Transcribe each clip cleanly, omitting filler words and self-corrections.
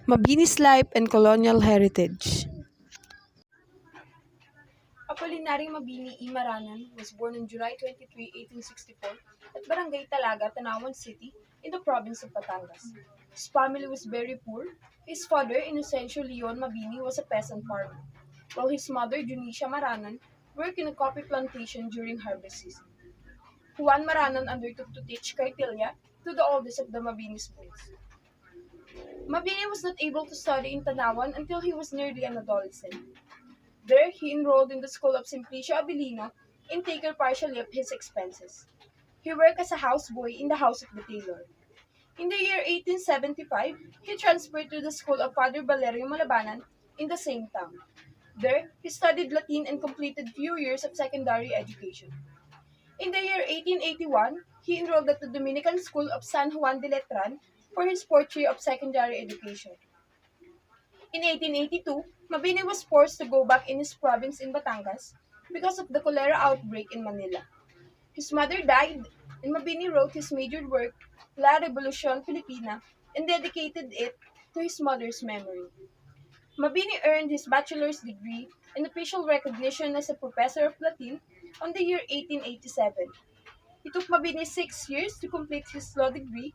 Mabini's life and colonial heritage. Apolinario Mabini E. Maranan was born on July 23, 1864, at Barangay Talaga, Tanawan City, in the province of Batangas. His family was very poor. His father, Inocencio Leon Mabini, was a peasant farmer, while his mother, Junicia Maranan, worked in a coffee plantation during harvest season. Juan Maranan undertook to teach Cartilla to the oldest of the Mabini's boys. Mabini was not able to study in Tanawan until he was nearly an adolescent. There, he enrolled in the school of Simplicio Abilino and taken partially of his expenses. He worked as a houseboy in the house of the tailor. In the year 1875, he transferred to the school of Father Valerio Malabanan in the same town. There, he studied Latin and completed few years of secondary education. In the year 1881, he enrolled at the Dominican School of San Juan de Letran for his fourth year of secondary education. In 1882, Mabini was forced to go back in his province in Batangas because of the cholera outbreak in Manila. His mother died, and Mabini wrote his major work, La Revolucion Filipina, and dedicated it to his mother's memory. Mabini earned his bachelor's degree and official recognition as a professor of Latin on the year 1887. It took Mabini 6 years to complete his law degree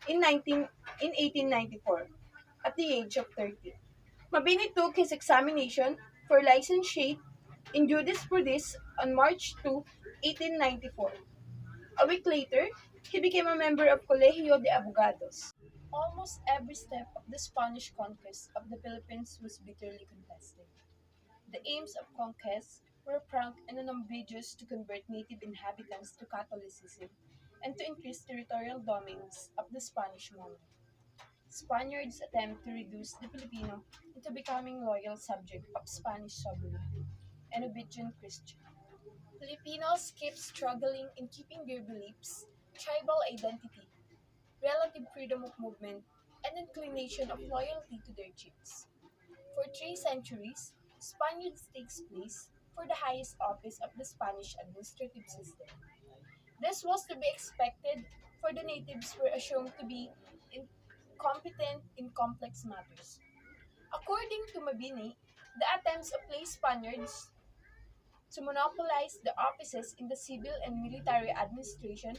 in 1894, at the age of 30. Mabini took his examination for licentiate in jurisprudence on March 2, 1894. A week later, he became a member of Colegio de Abogados. Almost every step of the Spanish conquest of the Philippines was bitterly contested. The aims of conquest were frank and unambiguous: to convert native inhabitants to Catholicism and to increase territorial domains of the Spanish monarch. Spaniards attempt to reduce the Filipino into becoming loyal subject of Spanish sovereignty and obedient Christian. Filipinos keep struggling in keeping their beliefs, tribal identity, relative freedom of movement, and inclination of loyalty to their chiefs. For 3 centuries, Spaniards takes place for the highest office of the Spanish administrative system. This was to be expected, for the natives were assumed to be incompetent in complex matters. According to Mabini, the attempts of lay Spaniards to monopolize the offices in the civil and military administration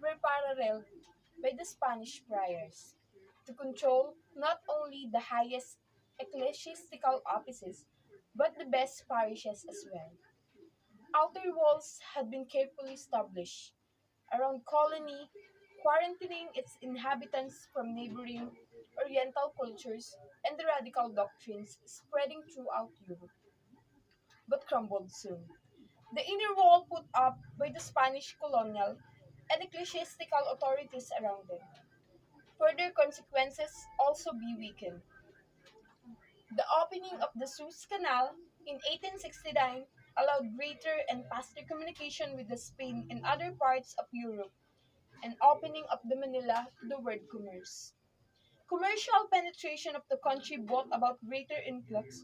were paralleled by the Spanish friars to control not only the highest ecclesiastical offices but the best parishes as well. Outer walls had been carefully established around colony, quarantining its inhabitants from neighboring Oriental cultures and the radical doctrines spreading throughout Europe, but crumbled soon. The inner wall put up by the Spanish colonial and ecclesiastical authorities around them. Further consequences also be weakened. The opening of the Suez Canal in 1869 allowed greater and faster communication with the Spain and other parts of Europe, and opening of the Manila to the world commerce. Commercial penetration of the country brought about greater influx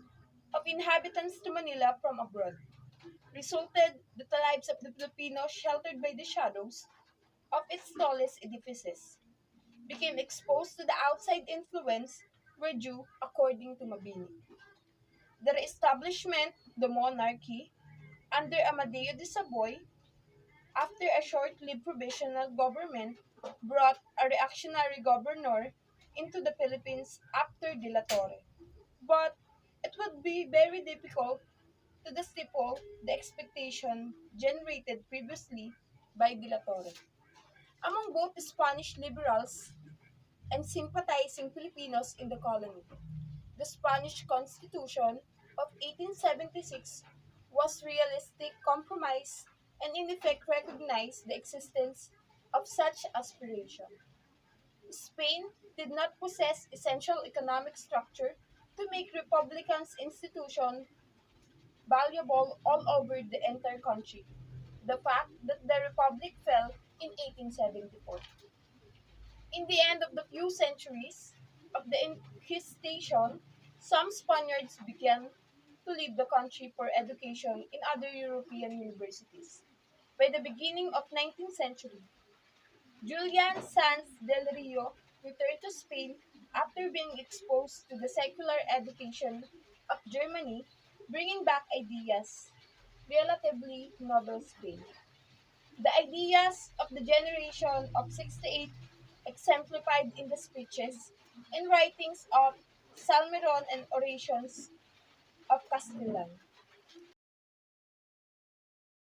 of inhabitants to Manila from abroad, resulted that the lives of the Filipinos sheltered by the shadows of its tallest edifices became exposed to the outside influence were due, according to Mabini. The reestablishment of the monarchy under Amadeo de Savoy, after a short-lived provisional government, brought a reactionary governor into the Philippines after De La Torre. But it would be very difficult to disciple the expectation generated previously by De La Torre. Among both the Spanish liberals and sympathizing Filipinos in the colony, the Spanish Constitution of 1876 was realistic compromise and in effect recognized the existence of such aspiration. Spain did not possess essential economic structure to make republicans institution valuable all over the entire country. The fact that the republic fell in 1874. In the end of the few centuries of the Inquisition, some Spaniards began to leave the country for education in other European universities. By the beginning of 19th century, Julian Sanz del Rio returned to Spain after being exposed to the secular education of Germany, bringing back ideas, relatively novel Spain. The ideas of the generation of 68 exemplified in the speeches and writings of Salmeron and orations of Castellan.